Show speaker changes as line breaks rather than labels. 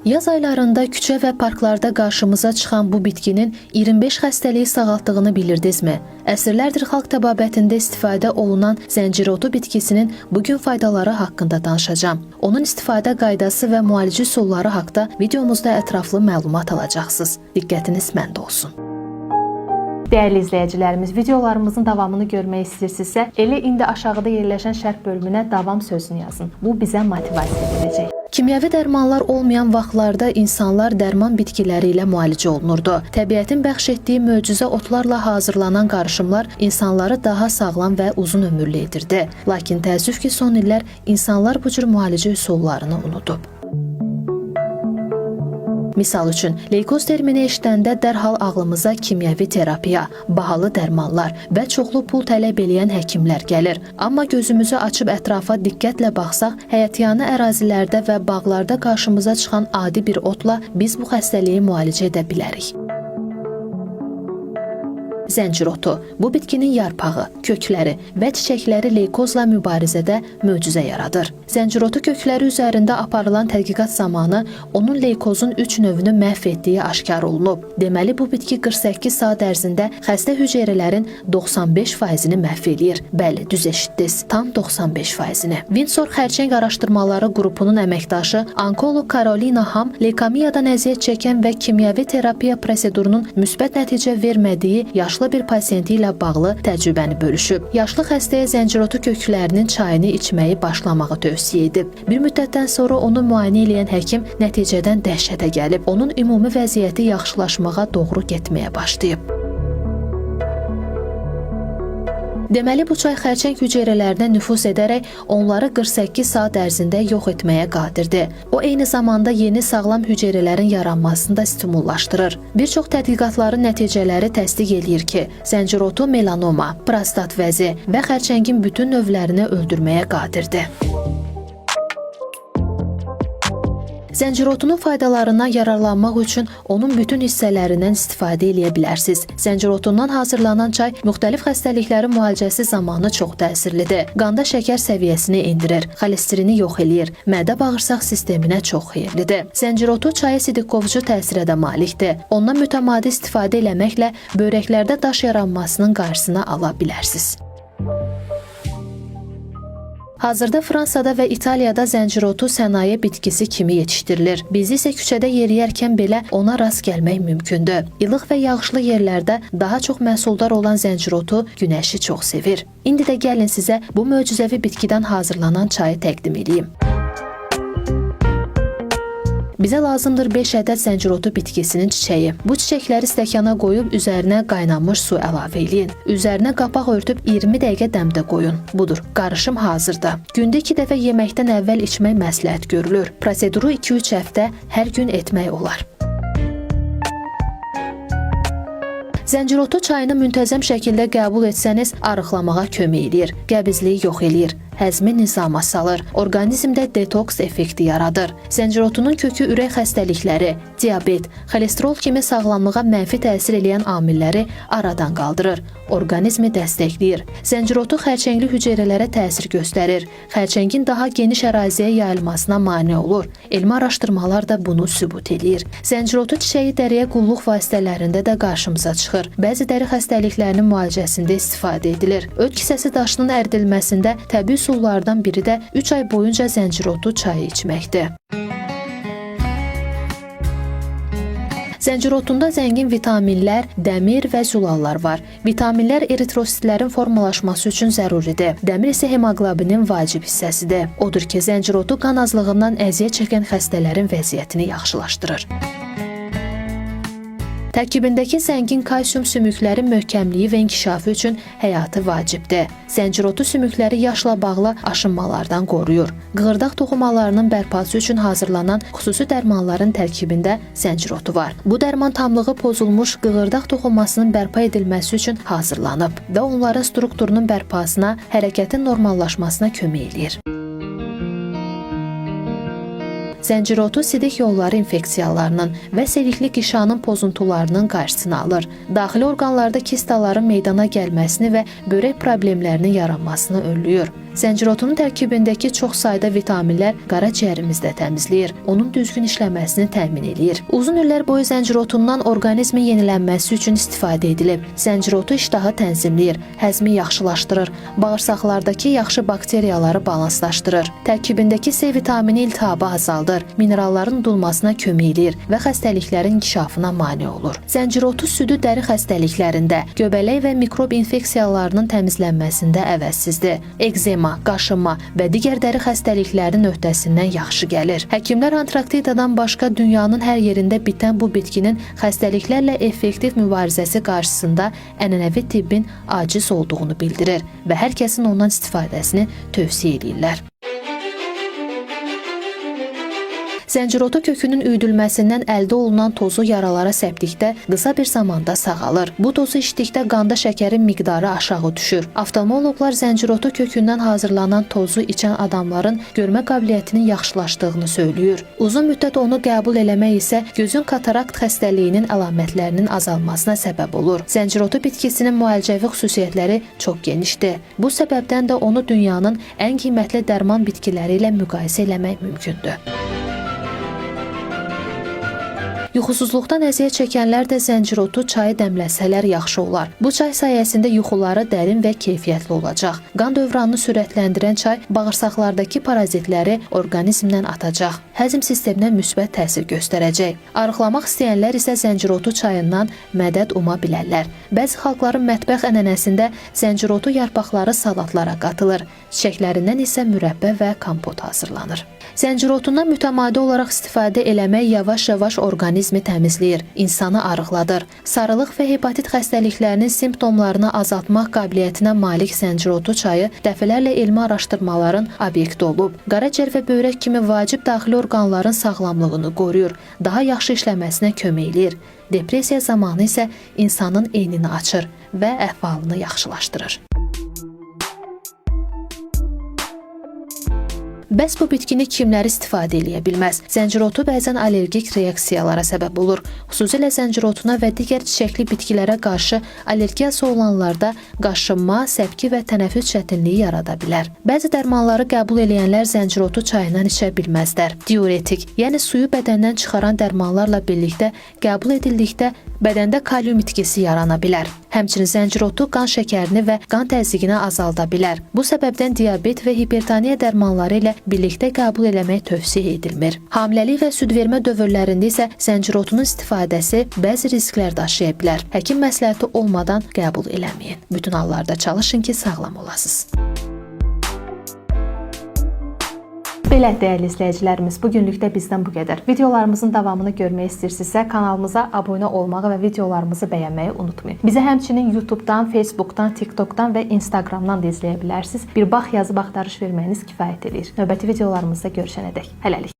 Yaz aylarında küçə və parklarda qarşımıza çıxan bu bitkinin 25 xəstəliyi sağaltdığını bilirdinizmi? Əsrlərdir xalq təbabətində istifadə olunan zəncirotu bitkisinin bugün faydaları haqqında danışacağam. Onun istifadə qaydası və müalicə üsulları haqqında videomuzda ətraflı məlumat alacaqsınız. Diqqətiniz məndə olsun. Dəyərli izləyicilərimiz, videolarımızın davamını görmək istəyirsinizsə, elə indi aşağıda yerləşən şərh bölümünə davam sözünü yazın. Bu bizə motivasiya verəcək. Kimyəvi dərmanlar olmayan vaxtlarda insanlar dərman bitkiləri ilə müalicə olunurdu. Təbiətin bəxş etdiyi möcüzə otlarla hazırlanan qarışımlar insanları daha sağlam və uzun ömürlü edirdi. Lakin təəssüf ki, son illər insanlar bu cür müalicə üsullarını unudub. Misal üçün, leykoz termini eşidəndə dərhal ağlımıza kimyəvi terapiya, bahalı dərmanlar və çoxlu pul tələb eləyən həkimlər gəlir. Amma gözümüzü açıb ətrafa diqqətlə baxsaq, həyətyanı ərazilərdə və bağlarda qarşımıza çıxan adi bir otla biz bu xəstəliyi müalicə edə bilərik. Zəncirotu. Bu bitkinin yarpağı, kökləri və çiçəkləri leykozla mübarizədə möcüzə yaradır. Zəncirotu kökləri üzərində aparılan tədqiqat zamanı onun leykozun 3 növünü məhv etdiyi aşkar olunub. Deməli, bu bitki 48 saat ərzində xəstə hüceyrələrin 95%-ni məhv eləyir. Bəli, düz eşitdiniz, tam 95%-ni. Windsor Xərçəng Araşdırmaları qrupunun əməkdaşı onkoloq Karolina Ham leykemiyadan əziyyət çəkən və kimyəvi terapiya prosedurunun müsbət nəticə vermədiyi yaşlı bir pasiyenti ilə bağlı təcrübəni bölüşüb. Yaşlı xəstəyə zəncirotu köklərinin çayını içməyi başlamağı tövsiyə edib. Bir müddətdən sonra onu müayinə edən həkim nəticədən dəhşətə gəlib. Onun ümumi vəziyyəti yaxşılaşmağa doğru getməyə başlayıb. Deməli, bu çay xərçəng hüceyrələrinə nüfuz edərək onları 48 saat ərzində yox etməyə qadirdir. O, eyni zamanda yeni sağlam hüceyrələrin yaranmasını da stimullaşdırır. Bir çox tədqiqatların nəticələri təsdiq eləyir ki, zəncirotu melanoma, prostat vəzi və xərçəngin bütün növlərini öldürməyə qadirdir. Zəncirotunun faydalarından yararlanmaq üçün onun bütün hissələrindən istifadə edə bilərsiniz. Zəncirotundan hazırlanan çay müxtəlif xəstəliklərin müalicəsi zamanı çox təsirlidir. Qanda şəkər səviyyəsini endirir, xolesterini yox eləyir, mədə-bağırsaq sisteminə çox xeyirlidir. Zəncirotu çayı sidikovucu təsirə də malikdir. Ondan mütəmadi istifadə eləməklə börəklərdə daş yaranmasının qarşısını ala bilərsiniz. Hazırda Fransada və İtaliyada zəncirotu sənaye bitkisi kimi yetişdirilir. Biz isə küçədə yeriyərkən belə ona rast gəlmək mümkündür. İlıq və yağışlı yerlərdə daha çox məhsuldar olan zəncirotu günəşi çox sevir. İndi də gəlin sizə bu möcüzəvi bitkidən hazırlanan çayı təqdim edeyim. Bizə lazımdır 5 ədəd zəncirotu bitkisinin çiçəyi. Bu çiçəkləri stəkana qoyub üzərinə qaynanmış su əlavə eləyin. Üzərinə qapaq örtüb 20 dəqiqə dəmdə qoyun. Budur, qarışım hazırdır. Gündə 2 dəfə yeməkdən əvvəl içmək məsləhət görülür. Proseduru 2-3 həftə hər gün etmək olar. Zəncirotu çayını müntəzəm şəkildə qəbul etsəniz, arıqlamağa kömək eləyir, qəbizliyi yox eləyir, həzmi nizama salır, orqanizmdə detoks effekti yaradır. Zəncirotunun kökü ürək xəstəlikləri, diabet, xolesterol kimi sağlamlığa mənfi təsir edən amilləri aradan qaldırır, orqanizmi dəstəkləyir. Zəncirotu xərçəngli hüceyrələrə təsir göstərir, xərçəngin daha geniş əraziyə yayılmasına mane olur. Elmi araşdırmalar da bunu sübut eləyir. Zəncirotu çiçəyi dəriyə qulluq vasitələrində də qarşımıza çıxır. Bəzi dəri xəstəliklərinin müalicəsində istifadə edilir. Öd kisəsi daşının əridilməsində təbii üsullardan biri də 3 ay boyunca zəncirotu çayı içməkdir. Zəncirotunda zəngin vitaminlər, dəmir və zülallar var. Vitaminlər eritrositlərin formalaşması üçün zəruridir. Dəmir isə hemoqlobinin vacib hissəsidir. Odur ki, zəncirotu qan azlığından əziyyət çəkən xəstələrin vəziyyətini yaxşılaşdırır. Tərkibindəki zəngin kalsium sümüklərin möhkəmliyi və inkişafı üçün həyati vacibdir. Zəncirotu sümükləri yaşla bağlı aşınmalardan qoruyur. Qığırdaq toxumalarının bərpası üçün hazırlanan xüsusi dərmanların tərkibində zəncirotu var. Bu dərman tamlığı pozulmuş qığırdaq toxumasının bərpa edilməsi üçün hazırlanıb və onların strukturunun bərpasına, hərəkətin normallaşmasına kömək eləyir. Zəncirotu sidik yolları infeksiyalarının və selikli qişanın pozuntularının qarşısını alır. Daxili orqanlarda kistaların meydana gəlməsini və börək problemlərinin yaranmasını önləyir. Zəncirotunun tərkibindəki çox sayda vitaminlər qaraciyərimizdə təmizləyir, onun düzgün işləməsini təmin eləyir. Uzun illər boyu zəncirotundan orqanizmin yenilənməsi üçün istifadə edilib. Zəncirotu iştahı tənzimləyir, həzmi yaxşılaşdırır, bağırsaqlardakı yaxşı bakteriyaları balanslaşdırır. Tərkibindəki C vitamini iltihabı azaldır, mineralların udulmasına kömək eləyir və xəstəliklərin inkişafına mane olur. Zəncirotu südü dəri xəstəliklərində, göbələk və mikrob infeksiyalarının təmizlənməsində əvəzsizdir. Ekzema, qaşınma və digər dəri xəstəliklərinin öhdəsindən yaxşı gəlir. Həkimlər Antarktidadan başqa dünyanın hər yerində bitən bu bitkinin xəstəliklərlə effektiv mübarizəsi qarşısında ənənəvi tibbin aciz olduğunu bildirir və hər kəsin ondan istifadəsini tövsiyə edirlər. Zəncirotu kökünün üyüdülməsindən əldə olunan tozu yaralara səpdikdə qısa bir zamanda sağalır. Bu tozu içdikdə qanda şəkərin miqdarı aşağı düşür. Oftalmoloqlar zəncirotu kökündən hazırlanan tozu içən adamların görmə qabiliyyətinin yaxşılaşdığını söylüyor. Uzun müddət onu qəbul eləmək isə gözün katarakt xəstəliyinin əlamətlərinin azalmasına səbəb olur. Zəncirotu bitkisinin müalicəvi xüsusiyyətləri çox genişdir. Bu səbəbdən də onu dünyanın ən qiymətli dərman bitkiləri ilə müqayisə eləmək mümkündür. Yuxusuzluqdan əziyyət çəkənlər də zəncirotu çayı dəmləsələr yaxşı olar. Bu çay sayəsində yuxuları dərin və keyfiyyətli olacaq. Qan dövranını sürətləndirən çay bağırsaqlardakı parazitləri orqanizmdən atacaq. Həzm sisteminə müsbət təsir göstərəcək. Arıqlamaq istəyənlər isə zəncirotu çayından mədəd uma bilərlər. Bəzi xalqların mətbəx ənənəsində zəncirotu yarpaqları salatlara qatılır. Çiçəklərindən isə mürəbbə və kompot hazırlanır. Zəncirotundan mütəmadi olaraq istifadə eləmək yavaş-yavaş orqanizmi təmizləyir, insanı arıqladır. Sarılıq və hepatit xəstəliklərinin simptomlarını azaltmaq qabiliyyətinə malik zəncirotu çayı dəfələrlə elmi araşdırmaların obyekti olub. Qaraciyər və böyrək kimi vacib daxili orqanların sağlamlığını qoruyur, daha yaxşı işləməsinə kömək eləyir. Depressiya zamanı isə insanın eynini açır və əhvalını yaxşılaşdırır. Bəs bu bitkini kimlər istifadə eləyə bilməz? Zəncirotu bəzən allergik reaksiyalara səbəb olur. Xüsusilə zəncirotuna və digər çiçəkli bitkilərə qarşı allergiyası olanlarda qaşınma, səpki və tənəffüs çətinliyi yarada bilər. Bəzi dərmanları qəbul edənlər zəncirotu çayından içə bilməzlər. Diuretik, yəni suyu bədəndən çıxaran dərmanlarla birlikdə qəbul edildikdə bədəndə kalium itkisi yarana bilər. Həmçinin zəncirotu qan şəkərini və qan təzyiqini azalda bilər. Bu səbəbdən diabet və hipertoniya dərmanları ilə birlikdə qəbul eləmək tövsiyə edilmir. Hamiləlik və südvermə dövrlərində isə zəncirotunun istifadəsi bəzi risklər daşıya bilər. Həkim məsləhəti olmadan qəbul eləməyin. Bütün hallarda çalışın ki, sağlam olasınız. Belə dəyərli izləyicilərimiz, bu günlük də bizdən bu qədər. Videolarımızın davamını görmək istəyirsinizsə, kanalımıza abunə olmağı və videolarımızı bəyənməyi unutmayın. Bizi həmçinin YouTube-dan, Facebook-dan, TikTok-dan və Instagram-dan da izləyə bilərsiniz. Bir bax yazıb axtarış verməyiniz kifayət edir. Növbəti videolarımızda görüşənədək. Hələlik.